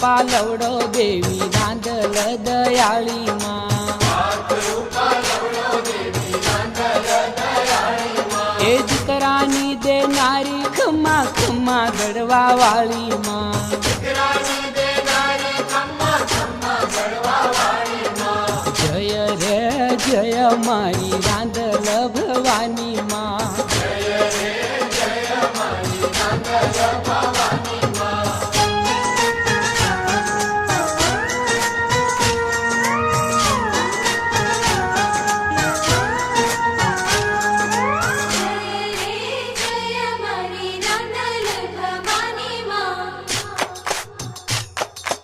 રૂપા લવડો દેવી રાંધલ દયાળી માં એ દીકરાની દેનારી ખમા ખમા ગળવા વાળી માં